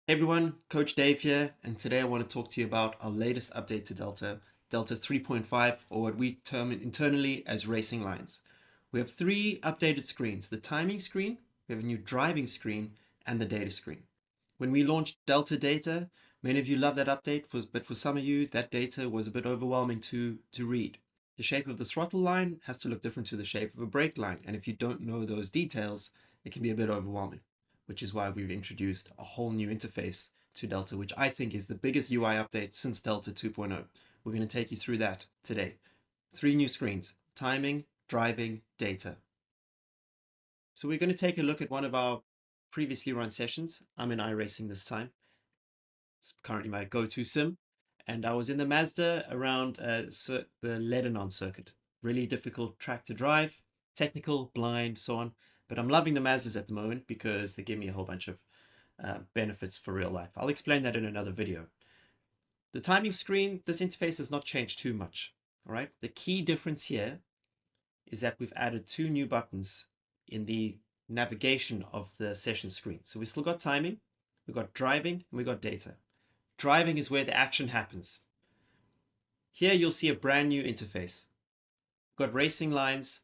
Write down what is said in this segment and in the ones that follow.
Hey everyone, Coach Dave here, and today I want to talk to you about our latest update to Delta, Delta 3.5, or what we term internally as racing lines. We have three updated screens: the timing screen, we have a new driving screen, and the data screen. When we launched Delta Data, many of you loved that update, but for some of you, that data was a bit overwhelming to read. The shape of the throttle line has to look different to the shape of a brake line, and if you don't know those details, it can be a bit overwhelming, which is why we've introduced a whole new interface to Delta, which I think is the biggest UI update since Delta 2.0. We're going to take you through that today. Three new screens: timing, driving, data. So we're going to take a look at one of our previously run sessions. I'm in iRacing this time. It's currently my go-to sim. And I was in the Mazda around the Lebanon circuit. Really difficult track to drive, technical, blind, so on. But I'm loving the Mazdas at the moment because they give me a whole bunch of benefits for real life. I'll explain that in another video. The timing screen, this interface has not changed too much. All right. The key difference here is that we've added two new buttons in the navigation of the session screen. So we still got timing, we've got driving, and we've got data. Driving is where the action happens. Here you'll see a brand new interface. We've got racing lines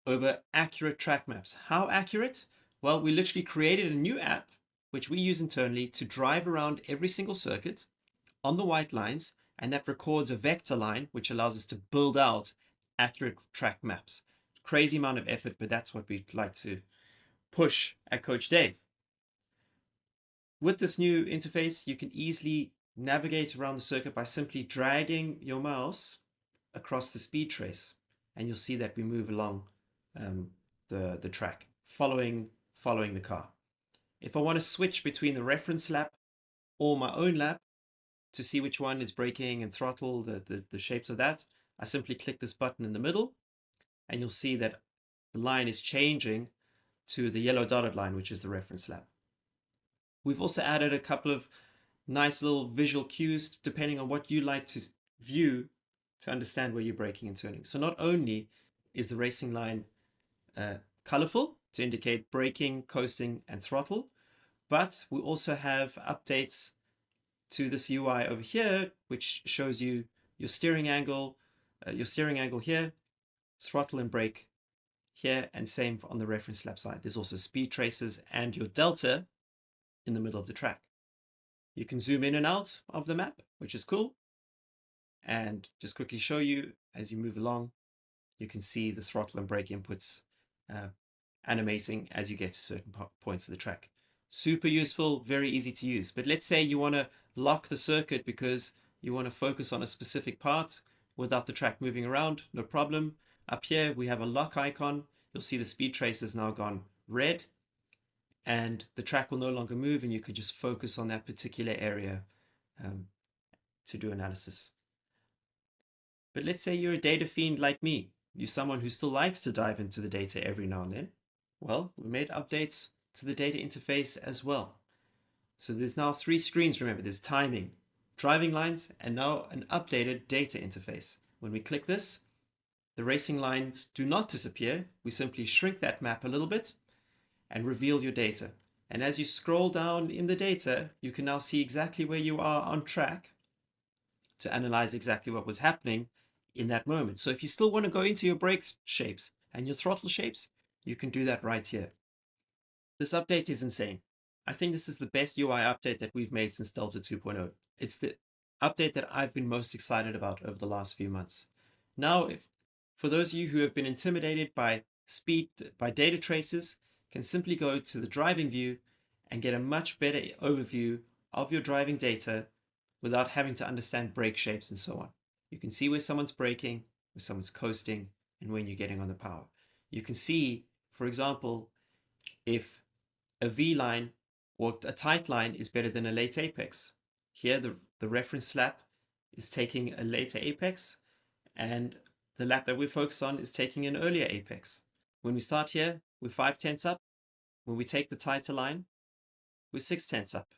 over accurate track maps. How accurate? Well, we literally created a new app which we use internally to drive around every single circuit on the white lines, and that records a vector line which allows us to build out accurate track maps. Crazy amount of effort, but that's what we'd like to push at Coach Dave. With this new interface, you can easily navigate around the circuit by simply dragging your mouse across the speed trace, and you'll see that we move along the track, following the car. If I want to switch between the reference lap or my own lap to see which one is braking and throttle, the shapes of that, I simply click this button in the middle, and you'll see that the line is changing to the yellow dotted line, which is the reference lap. We've also added a couple of nice little visual cues depending on what you like to view to understand where you're braking and turning. So not only is the racing line colorful to indicate braking, coasting, and throttle, but we also have updates to this UI over here, which shows you your steering angle here, throttle and brake here, and same on the reference lap side. There's also speed traces and your delta in the middle of the track. You can zoom in and out of the map, which is cool. And just quickly show you as you move along, you can see the throttle and brake inputs animating as you get to certain points of the track. Super useful, very easy to use. But let's say you want to lock the circuit because you want to focus on a specific part without the track moving around, no problem. Up here, we have a lock icon. You'll see the speed trace has now gone red, and the track will no longer move, and you could just focus on that particular area to do analysis. But let's say you're a data fiend like me. You're someone who still likes to dive into the data every now and then. Well, we made updates to the data interface as well. So there's now three screens, remember. There's timing, driving lines, and now an updated data interface. When we click this, the racing lines do not disappear. We simply shrink that map a little bit and reveal your data. And as you scroll down in the data, you can now see exactly where you are on track to analyze exactly what was happening in that moment. So if you still want to go into your brake shapes and your throttle shapes, you can do that right here. This update is insane. I think this is the best UI update that we've made since Delta 2.0. It's the update that I've been most excited about over the last few months. Now, for those of you who have been intimidated by data traces, can simply go to the driving view and get a much better overview of your driving data without having to understand brake shapes and so on. You can see where someone's braking, where someone's coasting, and when you're getting on the power. You can see, for example, if a V line or a tight line is better than a late apex. Here, the reference lap is taking a later apex, and the lap that we focus on is taking an earlier apex. When we start here, we're 5/10 up. When we take the tighter line, we're 6/10 up.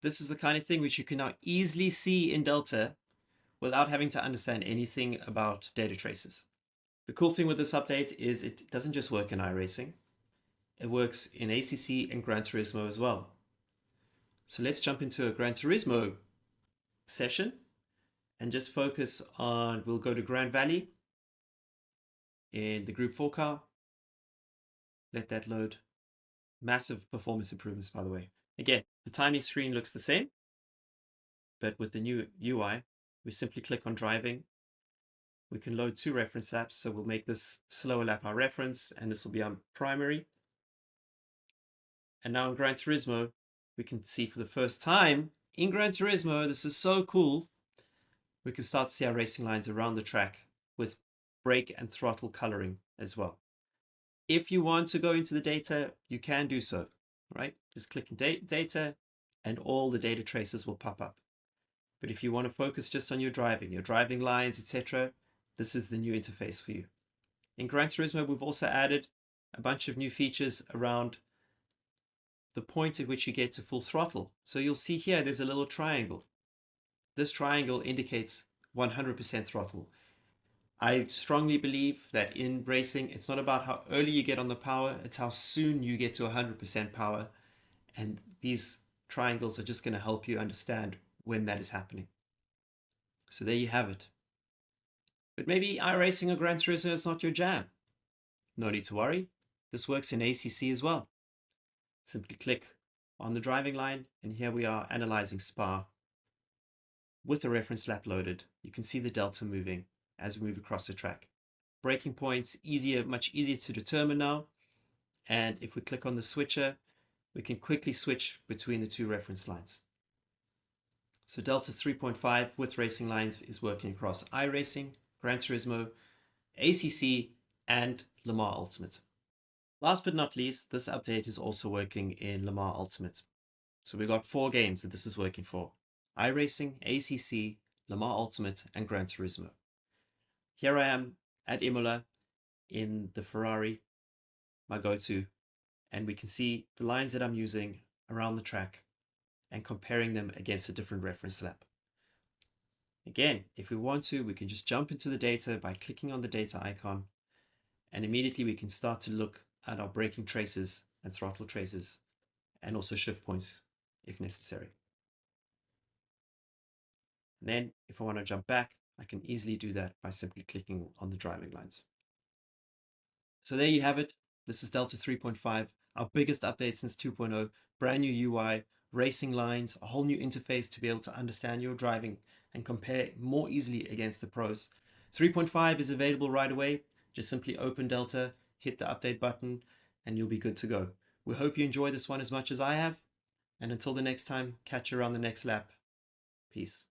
This is the kind of thing which you can now easily see in Delta without having to understand anything about data traces. The cool thing with this update is it doesn't just work in iRacing. It works in ACC and Gran Turismo as well. So let's jump into a Gran Turismo session and just focus on, we'll go to Grand Valley in the Group 4 car. Let that load. Massive performance improvements, by the way. Again, the tiny screen looks the same, but with the new UI, we simply click on driving. We can load 2 reference laps, so we'll make this slower lap our reference, and this will be our primary. And now in Gran Turismo, we can see for the first time in Gran Turismo, this is so cool, we can start to see our racing lines around the track with brake and throttle coloring as well. If you want to go into the data, you can do so, right? Just click data and all the data traces will pop up. But if you want to focus just on your driving lines, etc., this is the new interface for you. In Gran Turismo, we've also added a bunch of new features around the point at which you get to full throttle. So you'll see here, there's a little triangle. This triangle indicates 100% throttle. I strongly believe that in racing, it's not about how early you get on the power, it's how soon you get to 100% power. And these triangles are just going to help you understand when that is happening. So there you have it. But maybe iRacing or Gran Turismo is not your jam. No need to worry. This works in ACC as well. Simply click on the driving line, and here we are analyzing Spa. With the reference lap loaded, you can see the delta moving as we move across the track. Braking points, much easier to determine now. And if we click on the switcher, we can quickly switch between the 2 reference lines. So Delta 3.5 with racing lines is working across iRacing, Gran Turismo, ACC, and Le Mans Ultimate. Last but not least, this update is also working in Le Mans Ultimate. So we've got 4 games that this is working for: iRacing, ACC, Le Mans Ultimate, and Gran Turismo. Here I am at Imola in the Ferrari, my go-to, and we can see the lines that I'm using around the track and comparing them against a different reference lap. Again, if we want to, we can just jump into the data by clicking on the data icon, and immediately we can start to look at our braking traces and throttle traces, and also shift points if necessary. And then if I want to jump back, I can easily do that by simply clicking on the driving lines. So there you have it. This is Delta 3.5, our biggest update since 2.0, brand new UI, racing lines, a whole new interface to be able to understand your driving and compare more easily against the pros. 3.5 is available right away. Just simply open Delta, hit the update button, and you'll be good to go. We hope you enjoy this one as much as I have. And until the next time, catch you around the next lap. Peace.